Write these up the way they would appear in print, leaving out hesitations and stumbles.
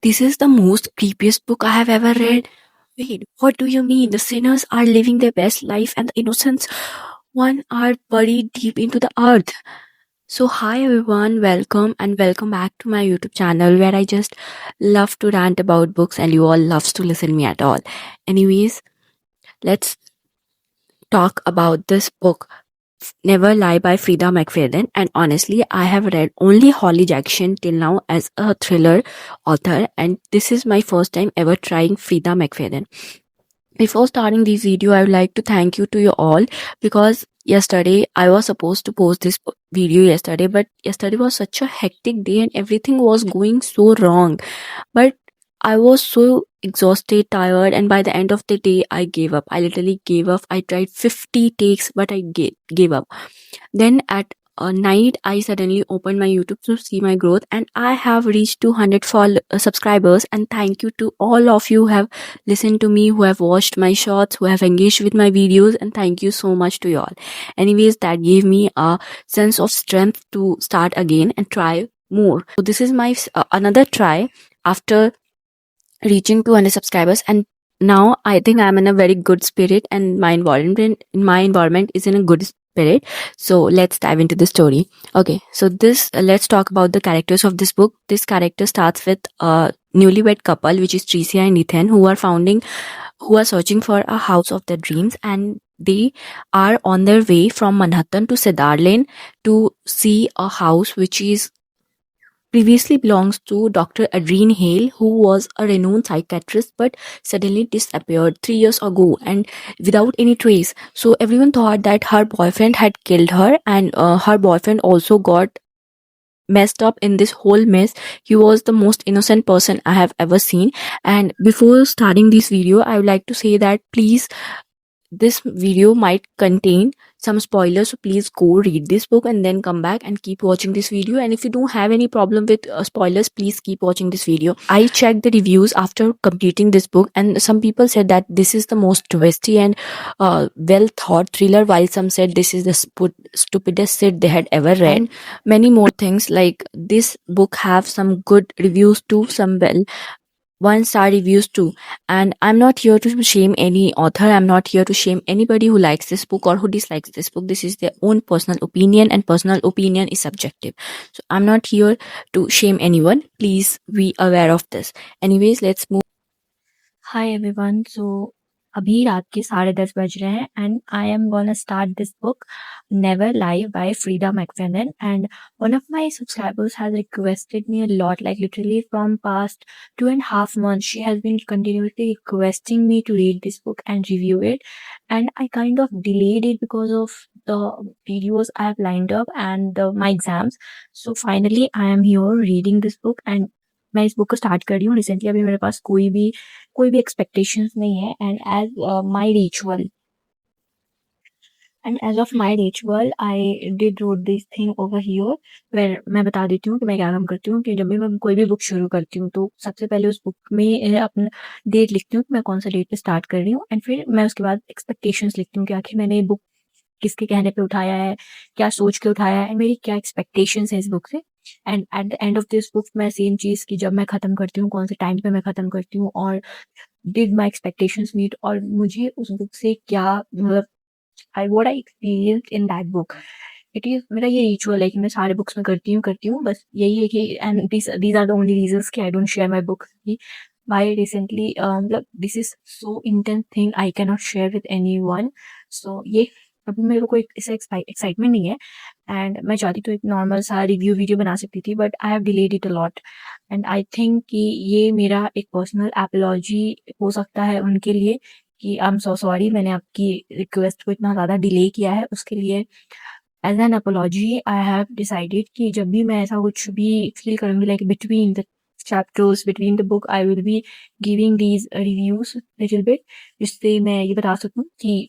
This is the most creepiest book I have ever read. Wait, what do you mean? The sinners are living their best life and the innocents one are buried deep into the earth. So hi everyone, welcome back to my YouTube channel where I just love to rant about books and you all loves to listen me at all. Anyways, let's talk about this book Never Lie by Freida McFadden, and honestly I have read only Holly Jackson till now as a thriller author, and this is my first time ever trying Freida McFadden. Before starting this video, I would like to thank you to you all because yesterday I was supposed to post this video yesterday, but yesterday was such a hectic day and everything was going so wrong. But I was so exhausted, tired, and by the end of the day, I gave up. I literally gave up. I tried 50 takes, but I gave up. Then at night, I suddenly opened my YouTube to see my growth, and I have reached 200 subscribers. And thank you to all of you who have listened to me, who have watched my shorts, who have engaged with my videos, and thank you so much to you all. Anyways, that gave me a sense of strength to start again and try more. So this is my another try after reaching 200 subscribers, and now I think I'm in a very good spirit and my environment is in a good spirit. So let's dive into the story. Okay, so this let's talk about the characters of this book. This character starts with a newlywed couple, which is Tricia and Ethan, who are searching for a house of their dreams, and they are on their way from Manhattan to Cedar Lane to see a house which is previously belongs to Dr. Adrienne Hale, who was a renowned psychiatrist but suddenly disappeared 3 years ago and without any trace. So everyone thought that her boyfriend had killed her, and her boyfriend also got messed up in this whole mess. He was the most innocent person I have ever seen. And before starting this video, I would like to say that please, this video might contain some spoilers, so please go read this book and then come back and keep watching this video. And if you don't have any problem with spoilers, please keep watching this video. I checked the reviews after completing this book, and some people said that this is the most twisty and well thought thriller, while some said this is the stupidest shit they had ever read, and many more things. Like, this book have some good reviews too, some well 1-star reviews too. And I'm not here to shame any author. I'm not here to shame anybody who likes this book or who dislikes this book. This is their own personal opinion, and personal opinion is subjective. So I'm not here to shame anyone. Please be aware of this. Anyways, let's move. Hi everyone. So अभी रात के 10:30 बज रहे हैं and I am gonna start this book Never Lie by Freida McFadden, and one of my subscribers has requested me a lot, like literally from past 2.5 months she has been continuously requesting me to read this book and review it, and I kind of delayed it because of the videos I have lined up and my exams. So finally I am here reading this book and मैं इस book को start कर रही हूँ recently. अभी मेरे पास कोई भी एक्सपेक्टेशंस नहीं है, and as of my ritual I did wrote this thing over here, where मैं बता देती हूँ कि मैं क्या काम करती हूँ. कि जब भी मैं कोई भी बुक शुरू करती हूँ तो सबसे पहले उस बुक में अपना डेट लिखती हूँ कि मैं कौन सा डेट पे स्टार्ट कर रही हूँ, एंड फिर मैं उसके बाद एक्सपेक्टेशंस लिखती हूँ कि आखिर मैंने ये बुक किसके कहने पे उठाया है, क्या सोच के उठाया है, मेरी क्या एक्सपेक्टेशंस है इस बुक से. And at the end of this book मैं सेम चीज़ की जब मैं ख़त्म करती हूँ, कौन से टाइम पे मैं ख़त्म करती हूँ, और डिड माई एक्सपेक्टेशंस मीट, और मुझे उस बुक से क्या मतलब I experience in that book. It is मेरा ये रिचुअल है कि मैं सारे बुक्स में करती हूँ. बस यही है कि and these are the only reasons कि I don't share my books की वाई रिसेंटली. मतलब this is so intense thing I can not share with anyone. So ये अभी मेरे को कोई ऐसा एक्साइटमेंट नहीं है, एंड मैं चाहती तो एक नॉर्मल सा रिव्यू वीडियो बना सकती थी, but I have delayed it a lot. And I think कि ये मेरा एक पर्सनल एपोलॉजी हो सकता है उनके लिए कि आई एम सो सॉरी मैंने आपकी रिक्वेस्ट को इतना ज़्यादा डिले किया है. उसके लिए as an apology I have decided कि जब भी मैं ऐसा कुछ भी फील करूँगी, like between the chapters between the book, I will be giving these reviews little bit, जिससे मैं ये बता सकूँ कि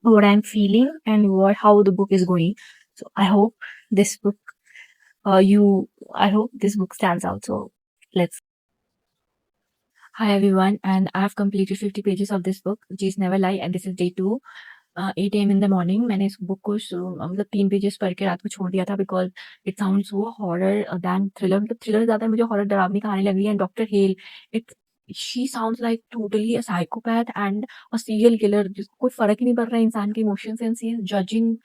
what I'm feeling and how the book is going. So I hope this book stands out. So let's. Hi everyone, and I have completed 50 pages of this book, which is Never Lie, and this is day 2. 8 AM in the morning मैंने इस book को मतलब 3 pages पढ़ के रात को छोड़ दिया था because it sounds so horror than thriller, मतलब थ्रिलर ज़्यादा मुझे हॉरर डरावनी कहानी लग रही है। And doctor Hale, it she sounds like totally a psychopath and a serial killer, जिसको कोई फ़र्क ही नहीं पड़ रहा है इंसान के emotions, and she is judging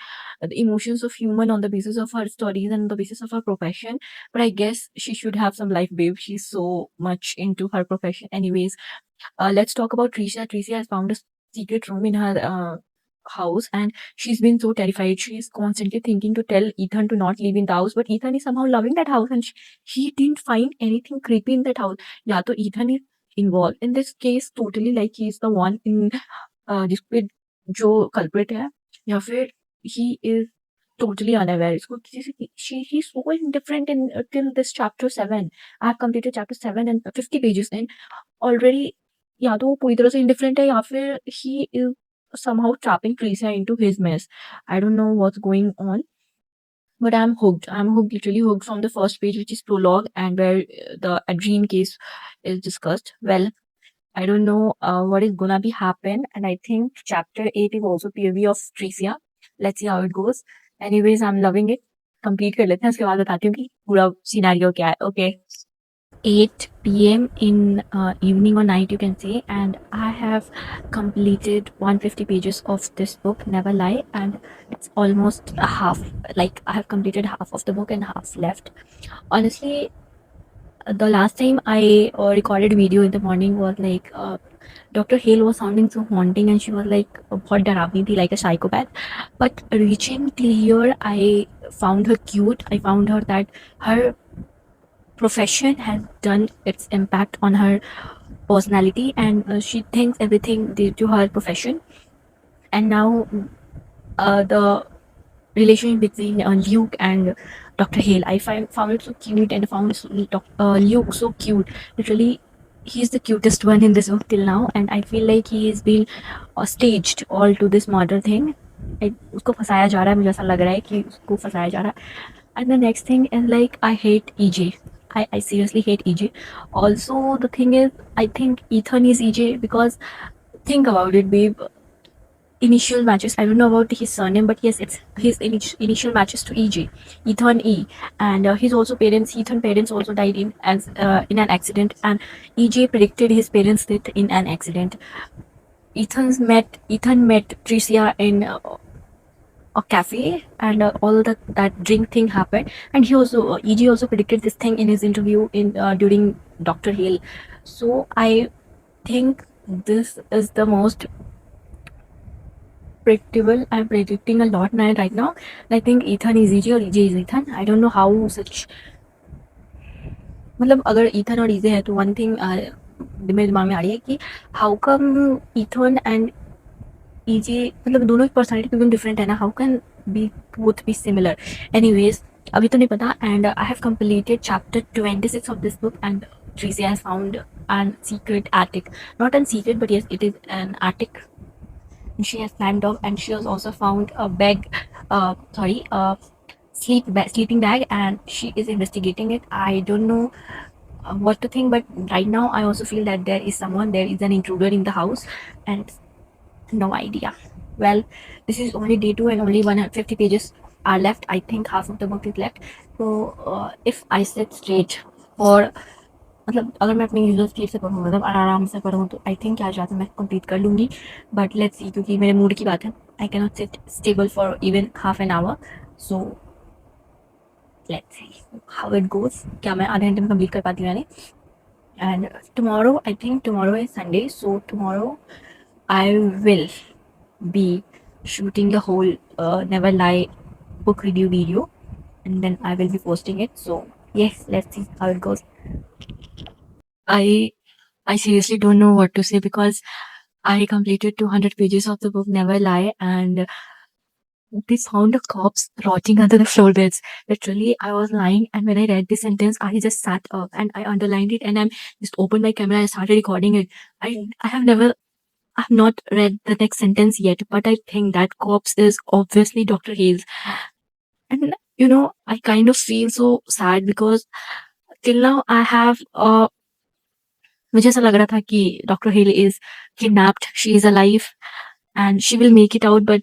the emotions of human on the basis of her stories and the basis of her profession. But I guess she should have some life, babe. She's so much into her profession. Anyways, let's talk about Tricia. Tricia has found a secret room in her house and she's been so terrified. She's constantly thinking to tell Ethan to not leave in the house, but Ethan is somehow loving that house and he didn't find anything creepy in that house. Yeah, so Ethan is involved in this case totally, like he's the one in जिसपे जो culprit है, या फिर he is totally unaware. इसको किसी से he's so indifferent in till this chapter 7. I have completed chapter 7 and 50 pages in already. या तो वो पूरी तरह से indifferent है या फिर he is somehow trapping Tricia into his mess. I don't know what's going on, but I'm hooked. I'm hooked, literally hooked from the first page, which is prologue, and where the Adrien case is discussed. Well, I don't know what is gonna be happen, and I think chapter 8 is also POV of Tricia. Let's see how it goes. Anyways, I'm loving it. Complete कर लेते हैं, उसके बाद बताती हूँ कि पूरा scenario क्या है. Okay. 8 p.m. in evening or night, you can say, and I have completed 150 pages of this book, Never Lie, and it's almost a half. Like I have completed half of the book and half left. Honestly, the last time I recorded a video in the morning was like Dr. Hale was sounding so haunting and she was like बहुत डरावनी थी, like a psychopath. But reaching till here, I found her cute. I found her that her profession has done its impact on her personality, and she thinks everything due to her profession. And now the relationship between Luke and Dr. Hale, I found it so cute, and found Luke so cute. Literally, he's the cutest one in this book till now, and I feel like he is being staged all to this murder thing. उसको फंसाया जा रहा है, मुझे ऐसा लग रहा है कि उसको फंसाया जा रहा है. And the next thing is like I hate EJ. I seriously hate EJ. Also, the thing is, I think Ethan is EJ because think about it, babe. Initial matches, I don't know about his surname, but yes, it's his initial matches to EJ, Ethan E, and his also parents. Ethan parents also died in an accident, and EJ predicted his parents' death in an accident. Ethan met Tricia in a cafe, and all that drink thing happened, and he also EJ also predicted this thing in his interview in during Dr. Hill. So I think this is the most predictable. I'm predicting a lot now right now. I think Ethan is EJ or EJ is Ethan. I don't know how such, मतलब अगर Ethan और EJ है तो one thing मेरे दिमाग में आ रही है कि how come Ethan and EJ, मतलब दोनों की पर्सनैलिटी एकदम डिफरेंट है ना, how can be both be similar. Anyways, अभी तो नहीं पता. And I have completed chapter 26 of this book, and Tracy has found an secret attic. Not a secret, but yes, it is an attic. And she has climbed up, and she has also found a sleeping bag, and she is investigating it. I don't know what to think, but right now I also feel that there is an intruder in the house, and no idea. Well, this is only day 2 and only 150 pages are left. I think half of the book is left. So if I sit straight, or मतलब अगर मैं अपनी user speed से पढ़ूँ, मतलब आराम से पढ़ूँ, तो I think आज रात में मैं कंप्लीट कर लूँगी. बट लेट्स सी, क्योंकि मेरे मूड की बात है. आई can not sit stable for even half an hour. So let's see how it goes. क्या मैं आधे घंटे में कंप्लीट कर पाती हूँ यानी. And tomorrow, I think tomorrow is Sunday, so tomorrow I will be shooting the whole Never Lie book review video, and then I will be posting it. So yes, let's see how it goes. I I seriously don't know what to say because I completed 200 pages of the book Never Lie, and they found a corpse rotting under the floor beds. Literally, I was lying, and when I read this sentence, I just sat up and I underlined it, and I just opened my camera and started recording it. I've not read the next sentence yet, but I think that corpse is obviously Dr. Hales. And I kind of feel so sad because till now I have मुझे ऐसा लग रहा था कि Dr. Hale is kidnapped, she is alive, and she will make it out, but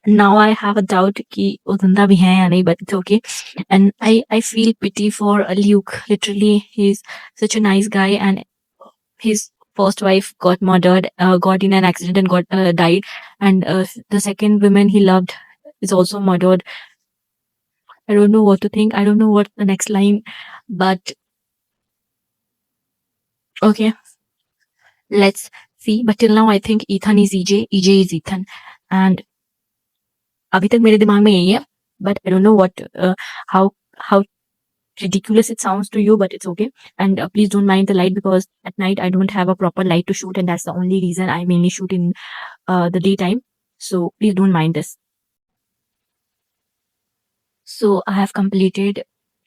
now I have a doubt कि वो जिंदा भी है या नहीं, but it's okay. And I feel pity for Luke. Literally, he's such a nice guy, and his first wife got murdered, got in an accident and got died, and the second woman he loved is also murdered. I don't know what to think. I don't know what the next line, but okay, let's see. But till now, I think Ethan is EJ, EJ is Ethan, and अभी तक मेरे दिमाग में यही है. But I don't know what how ridiculous it sounds to you, but it's okay. And please don't mind the light, because at night I don't have a proper light to shoot, and that's the only reason I mainly shoot in the daytime. So please don't mind this. So I have completed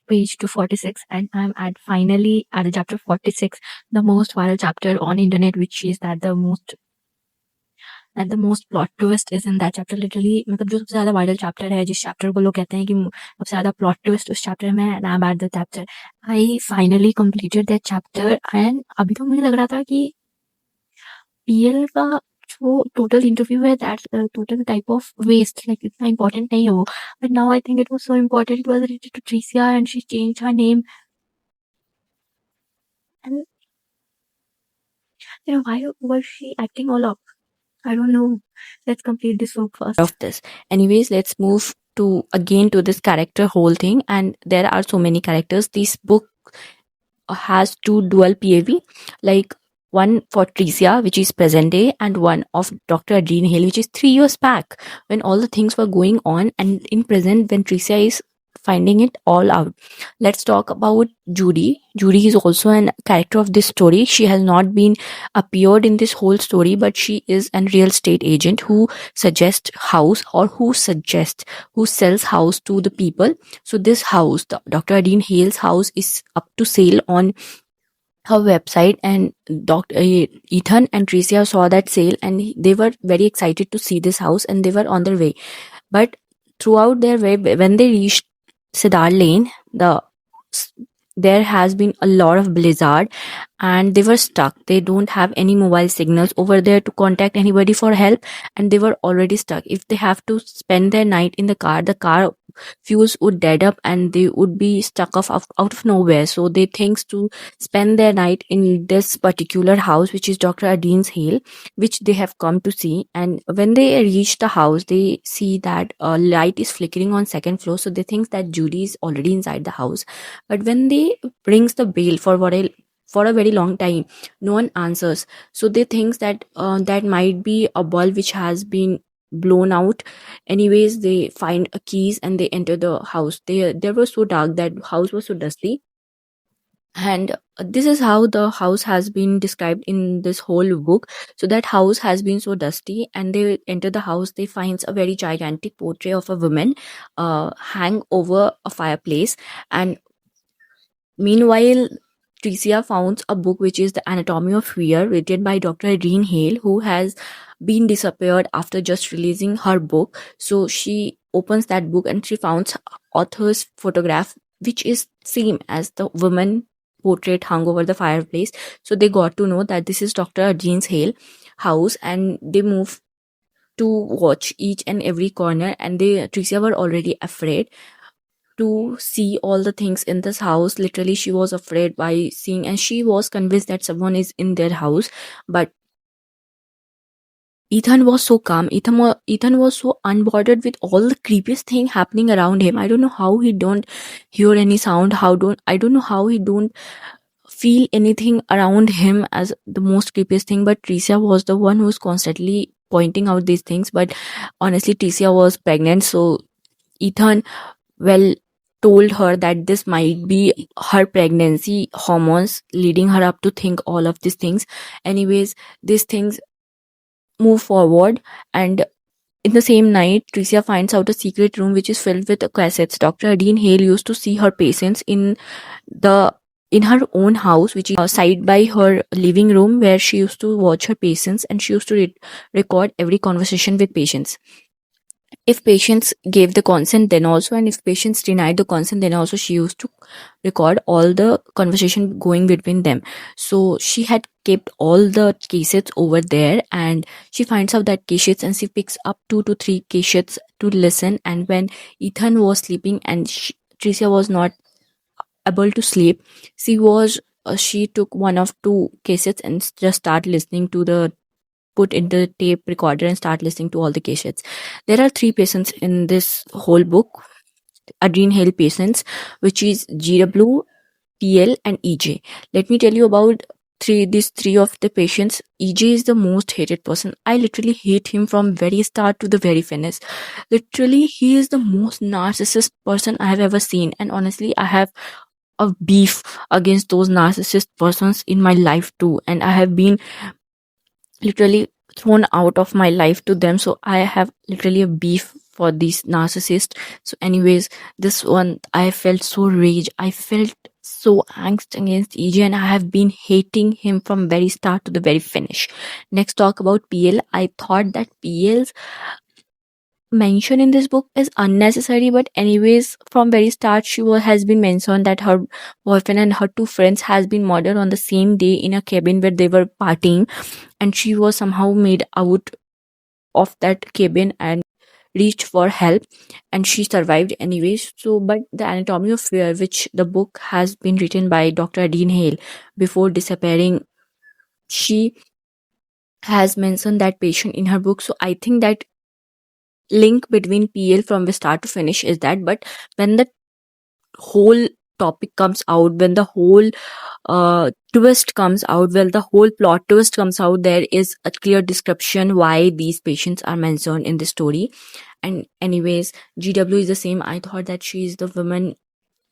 page 246, and I'm finally at the chapter 46, the most viral chapter on internet, which is that the most plot twist is in that chapter. Literally, मतलब जो सबसे ज़्यादा viral chapter है, जिस chapter को लोग कहते हैं कि सबसे ज़्यादा प्लॉट ट्विस्ट उस चैप्टर में है, and I'm at the chapter. I finally completed that chapter, and अभी तो मुझे लग रहा था कि पीएल का जो टोटल इंटरव्यू है, that total type of waste, like इतना इंपॉर्टेंट नहीं हो, but now I think it was so important. It was related to Tricia, and she changed her name. And why was she acting all up? I don't know. Let's complete this book first. Of this. Anyways, let's move to this character whole thing. And there are so many characters. This book has two dual PAV, like one for Tricia, which is present day, and one of Dr. Adrian Hale, which is 3 years back when all the things were going on, and in present when Tricia is finding it all out. Let's talk about Judy. Judy is also an character of this story. She has not been appeared in this whole story, but she is a real estate agent who suggests house, or who sells house to the people. So this house, Dr. Adine Hale's house, is up to sale on her website, and Dr. Ethan and Tricia saw that sale, and they were very excited to see this house, and they were on their way. But throughout their way, when they reached Cedar Lane, there has been a lot of blizzard, and they were stuck. They don't have any mobile signals over there to contact anybody for help, and they were already stuck. If they have to spend their night in the car fuels would dead up, and they would be stuck out of nowhere. So they thinks to spend their night in this particular house, which is Dr. Adine's Hale, which they have come to see. And when they reach the house, they see that a light is flickering on second floor, so they think that Judy is already inside the house. But when they rings the bell for a very long time, no one answers. So they think that that might be a bulb which has been blown out. Anyways, they find a keys and they enter the house. They was so dark, that house was so dusty. And this is how the house has been described in this whole book. So that house has been so dusty, and they enter the house. They finds a very gigantic portrait of a woman hang over a fireplace. And meanwhile, Tricia founds a book which is The Anatomy of Fear, written by Dr. Irene Hale, who has been disappeared after just releasing her book. So she opens that book and she finds author's photograph, which is same as the woman portrait hung over the fireplace. So they got to know that this is Dr. Irene Hale house, and they move to watch each and every corner. And Tricia were already afraid to see all the things in this house. Literally, she was afraid by seeing, and she was convinced that someone is in their house. But Ethan was so calm. Ethan was so unbothered with all the creepiest thing happening around him. I don't know how he don't hear any sound. I don't know how he don't feel anything around him as the most creepiest thing. But Tricia was the one who was constantly pointing out these things. But honestly, Tricia was pregnant, so Ethan told her that this might be her pregnancy hormones leading her up to think all of these things. Anyways, these things move forward, and in the same night, Tricia finds out a secret room which is filled with cassettes. Dr. Adine Hale used to see her patients in her own house, which is side by her living room, where she used to watch her patients, and she used to record every conversation with patients. if patients gave the consent then also, and if patients denied the consent then also, she used to record all the conversation going between them. So she had kept all the cassettes over there, and she finds out that cassettes, and she picks up 2 to 3 cassettes to listen. And when Ethan was sleeping and Tricia was not able to sleep, she took one of 2 cassettes and just start listening to the put in the tape recorder and start listening to all the cassettes. There are 3 patients in this whole book, Adrene Hale patients, which is GW, PL, and EJ. Let me tell you about these three of the patients. EJ is the most hated person. I literally hate him from very start to the very finish. Literally, he is the most narcissist person I have ever seen, and honestly, I have a beef against those narcissist persons in my life too, and I have been literally thrown out of my life to them. So I have literally a beef for these narcissists. So anyways, this one, I felt so rage, I felt so angst against EJ, and I have been hating him from very start to the very finish. Next, talk about PL. I thought that PL's mention in this book is unnecessary, but anyways, from very start has been mentioned that her boyfriend and her 2 friends has been murdered on the same day in a cabin where they were partying, and she was somehow made out of that cabin and reached for help, and she survived anyways. So but the Anatomy of Fear, which the book has been written by Dr. Dean Hale before disappearing, she has mentioned that patient in her book. So I think that link between PL from the start to finish is that. But when the whole topic comes out, when the whole twist comes out, well, the whole plot twist comes out, there is a clear description why these patients are mentioned in the story. And anyways, GW is the same. I thought that she is the woman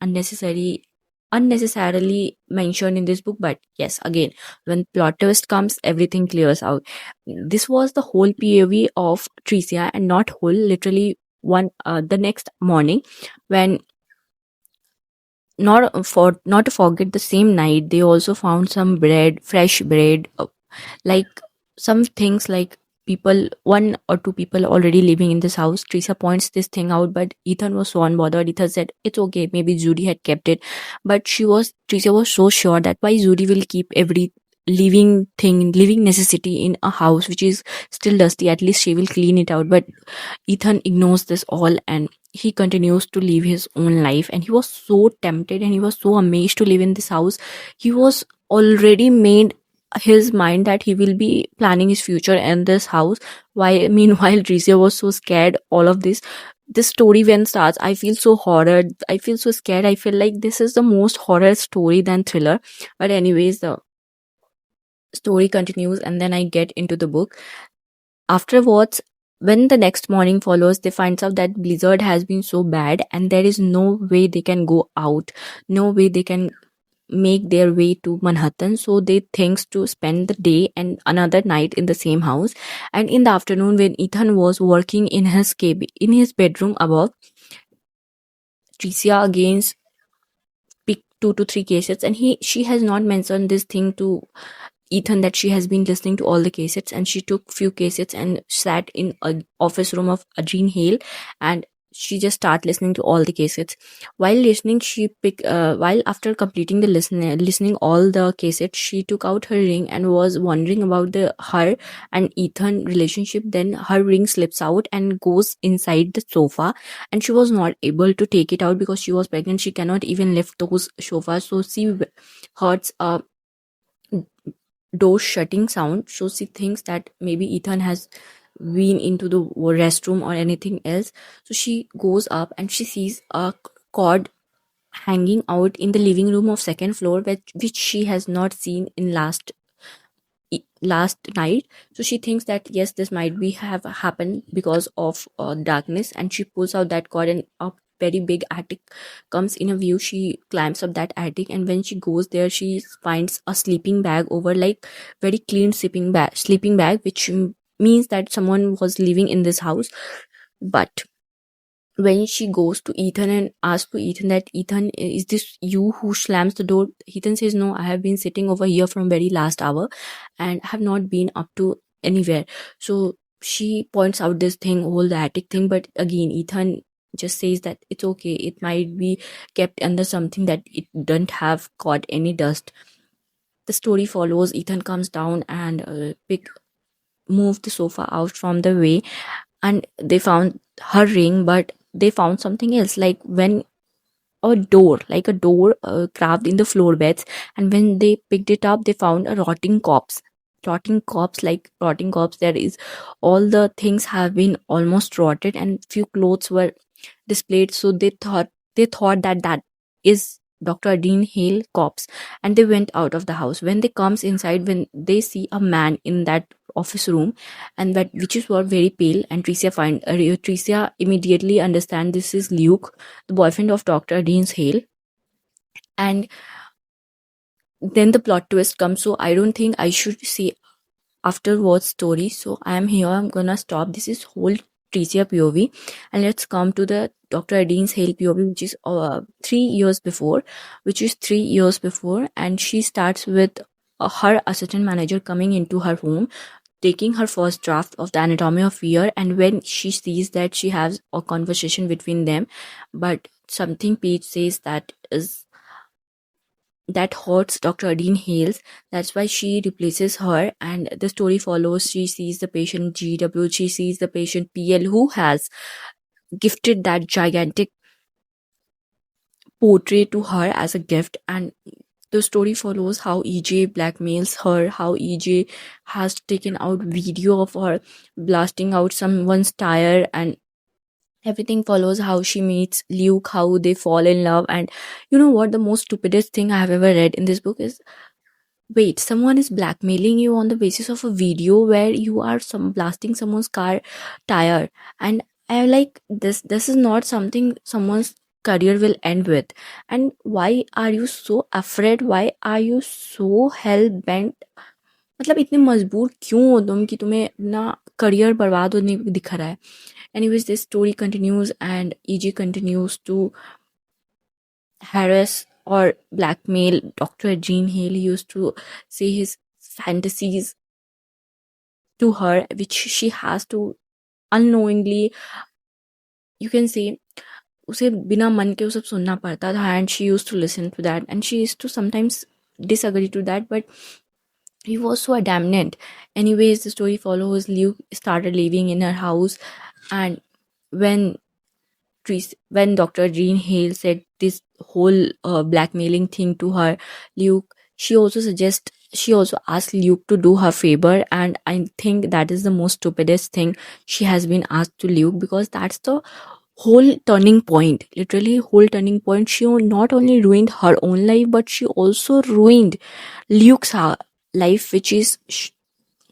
unnecessarily mentioned in this book, but yes, again, when plot twist comes, everything clears out. This was the whole POV of Tricia, and not whole, literally one the next morning, when not to forget, the same night they also found some fresh bread, like some things like people, 1 or 2 people already living in this house. Teresa points this thing out, but Ethan was so unbothered. Ethan said it's okay, maybe Judy had kept it, but Teresa was so sure that why Judy will keep every living necessity in a house which is still dusty. At least she will clean it out. But Ethan ignores this all, and he continues to live his own life, and he was so tempted and he was so amazed to live in this house. He was already made his mind that he will be planning his future in this house. Why Meanwhile, Tricia was so scared. All of this story when starts, I feel so horror, I feel so scared, I feel like this is the most horror story than thriller. But anyways, the story continues, and then I get into the book. Afterwards, when the next morning follows, they find out that blizzard has been so bad and there is no way they can go out, no way they can make their way to Manhattan. So they thinks to spend the day and another night in the same house. And in the afternoon, when Ethan was working in his cabin, in his bedroom above, Tricia again picked 2 to 3 cases, and she has not mentioned this thing to Ethan that she has been listening to all the cassettes, and she took few cassettes and sat in a office room of Adrene Hale, and she just start listening to all the cassettes. While listening, while after completing the listening all the cassettes, she took out her ring and was wondering about the her and Ethan relationship. Then her ring slips out and goes inside the sofa, and she was not able to take it out because she was pregnant. She cannot even lift those sofas, so she hurts door shutting sound. So she thinks that maybe Ethan has been into the restroom or anything else. So she goes up and she sees a cord hanging out in the living room of second floor, which she has not seen in last night. So she thinks that yes, this might be have happened because of darkness, and she pulls out that cord, and a very big attic comes in a view. She climbs up that attic, and when she goes there, she finds a sleeping bag over, like very clean sleeping bag, which means that someone was living in this house. But when she goes to Ethan and asks to Ethan that, Ethan, is this you who slams the door? Ethan says, no, I have been sitting over here from very last hour and have not been up to anywhere. So she points out this thing, whole the attic thing, but again Ethan just says that it's okay, it might be kept under something that it doesn't have caught any dust. The story follows Ethan comes down and move the sofa out from the way, and they found her ring, but they found something else, when a door carved in the floor beds, and when they picked it up they found a rotting corpse. There is all the things have been almost rotted and few clothes were displayed, so they thought that that is Dr. Dean Hale corpse, and they went out of the house. When they comes inside, when they see a man in that office room, and that witches were very pale, and Tricia immediately understand this is Luke, the boyfriend of Dr. Dean Hale. And then the plot twist comes, so I don't think I should say afterwards story, so I am here, I'm gonna stop. This is whole Tricia POV, and let's come to the Dr. Dean's Hale POV, which is 3 years before, and she starts with her assistant manager coming into her home, taking her first draft of the Anatomy of Fear, and when she sees that she has a conversation between them, but something Paige says that hurts Dr. Dean Hales. That's why she replaces her, and the story follows. She sees the patient GW, she sees the patient PL, who has gifted that gigantic portrait to her as a gift, and the story follows how EJ blackmails her, how EJ has taken out video of her blasting out someone's tire, and everything follows how she meets Luke, how they fall in love. And you know what, the most stupidest thing I have ever read in this book is, wait, someone is blackmailing you on the basis of a video where you are blasting someone's car tire, and I like this is not something someone's career will end with. And why are you so afraid, why are you so hell bent, मतलब इतने मजबूर क्यों हो तुम कि तुम्हें अपना career बर्बाद होने दिख रहा है. Anyways, this story continues, and EG continues to harass or blackmail Dr. Jean Hale. He used to say his fantasies to her, which she has to unknowingly, you can say, उसे बिना मन के वो सब सुनना पड़ता था, and she used to listen to that, and she used to sometimes disagree to that, but he was so adamant. Anyways, the story follows. Luke started living in her house, and when when Dr. Jean Hale said this whole blackmailing thing to her, Luke, she also asked Luke to do her favor, and I think that is the most stupidest thing she has been asked to Luke, because that's the whole turning point, literally whole turning point. She not only ruined her own life, but she also ruined Luke's life, which is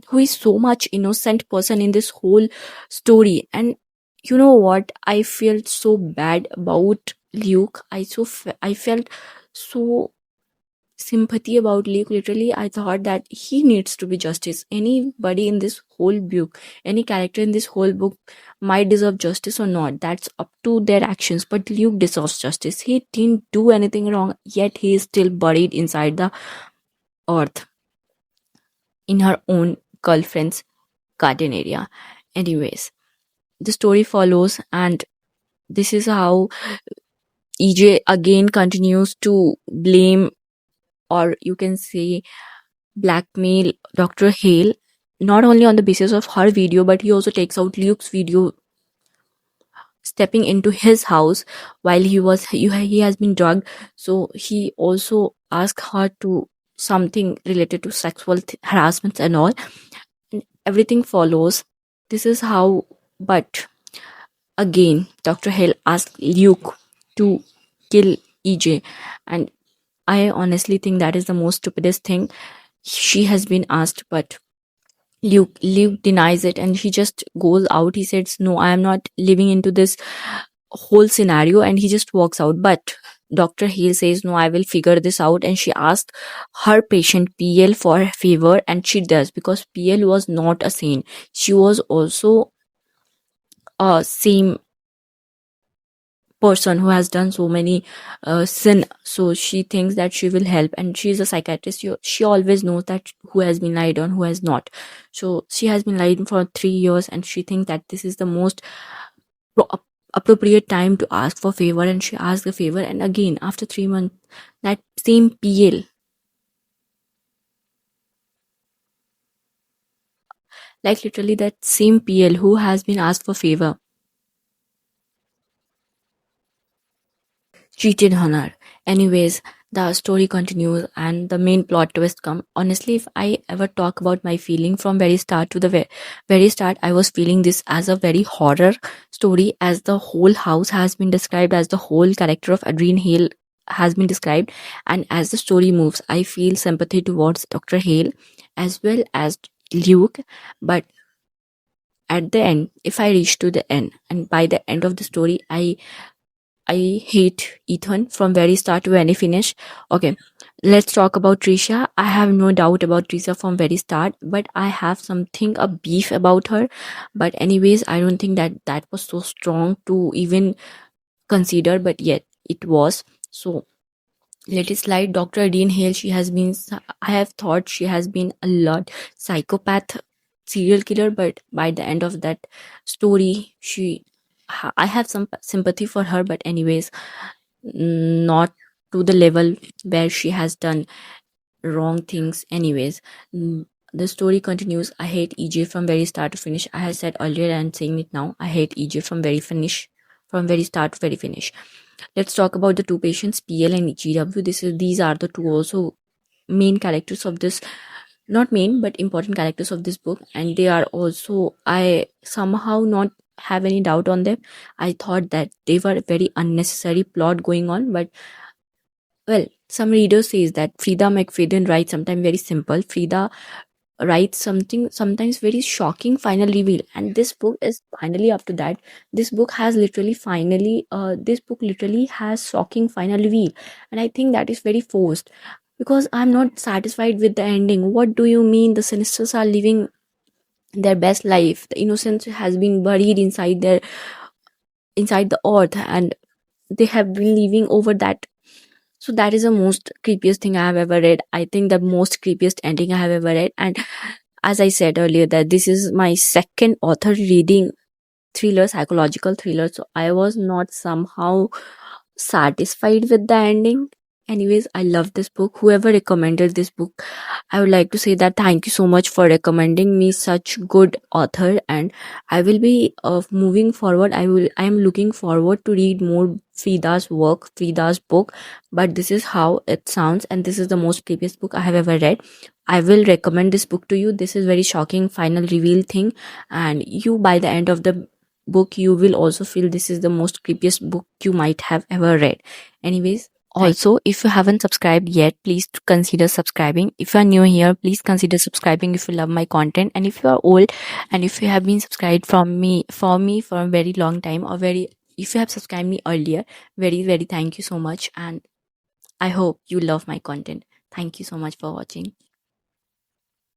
who is so much innocent person in this whole story. And you know what, I felt so bad about Luke. I felt so sympathy about Luke. Literally, I thought that he needs to be justice. Anybody in this whole book, any character in this whole book might deserve justice or not, that's up to their actions, but Luke deserves justice. He didn't do anything wrong, yet he is still buried inside the earth in her own girlfriend's garden area. Anyways, the story follows, and this is how EJ again continues to blame, or you can say blackmail, Dr. Hale, not only on the basis of her video, but he also takes out Luke's video stepping into his house while he has been drugged. So he also asked her to something related to sexual harassment and all, and everything follows. This is how, but again, Dr. Hale asked Luke to kill EJ, and I honestly think that is the most stupidest thing she has been asked, but Luke denies it, and he just goes out. He says, "No, I am not living into this whole scenario," and he just walks out. But Dr. Hale says, "No, I will figure this out," and she asked her patient PL for a favor, and she does, because PL was not a saint. She was also a same person who has done so many sin, so she thinks that she will help, and she is a psychiatrist. She always knows that who has been lied on, who has not. So she has been lied for 3 years, and she thinks that this is the most pro- appropriate time to ask for favor, and she asks the favor. And again, after 3 months, that same PL, like literally that same PL who has been asked for favor, cheated on her. Anyways, the story continues and the main plot twist come. Honestly, if I ever talk about my feeling from very start to the very start, I was feeling this as a very horror story, as the whole house has been described, as the whole character of Adrian Hale has been described, and as the story moves, I feel sympathy towards Dr. Hale as well as Luke. But at the end, if I reach to the end, and by the end of the story, I hate Ethan from very start to any finish. Okay, let's talk about Trisha. I have no doubt about Trisha from very start, but I have something a beef about her. But anyways, I don't think that that was so strong to even consider, but yet it was. So let it slide. Dr. Dean Hale, she has been, I have thought she has been a lot psychopath serial killer, but by the end of that story, I have some sympathy for her, but anyways, not to the level where she has done wrong things. Anyways, the story continues. I hate EJ from very start to finish. I had said earlier and saying it now. I hate EJ from very start to very finish. Let's talk about the two patients, PL and GW. These are the two also main characters of this, not main but important characters of this book, and they are also, I somehow not have any doubt on them. I thought that they were very unnecessary plot going on, but well, some readers says that Freida McFadden writes sometimes very simple. Freida writes something sometimes very shocking final reveal, and this book is finally up to that. This book literally has shocking final reveal, and I think that is very forced, because I'm not satisfied with the ending. What do you mean the Sinisters are living their best life? The innocence has been buried inside the earth, and they have been living over that. So that is the most creepiest thing I have ever read. I think the most creepiest ending I have ever read. And as I said earlier, that this is my second author reading thriller, psychological thriller. So I was not somehow satisfied with the ending. Anyways, I love this book. Whoever recommended this book, I would like to say that thank you so much for recommending me such good author. And I will be moving forward. I am looking forward to read more Frida's work, Frida's book. But this is how it sounds, and this is the most creepiest book I have ever read. I will recommend this book to you. This is very shocking final reveal thing, and you by the end of the book you will also feel this is the most creepiest book you might have ever read. Anyways, also if you haven't subscribed yet, please consider subscribing. If you are new here, please consider subscribing if you love my content. And if you are old and if you have been subscribed for a very long time, or very, if you have subscribed me earlier, very thank you so much, and I hope you love my content. Thank you so much for watching.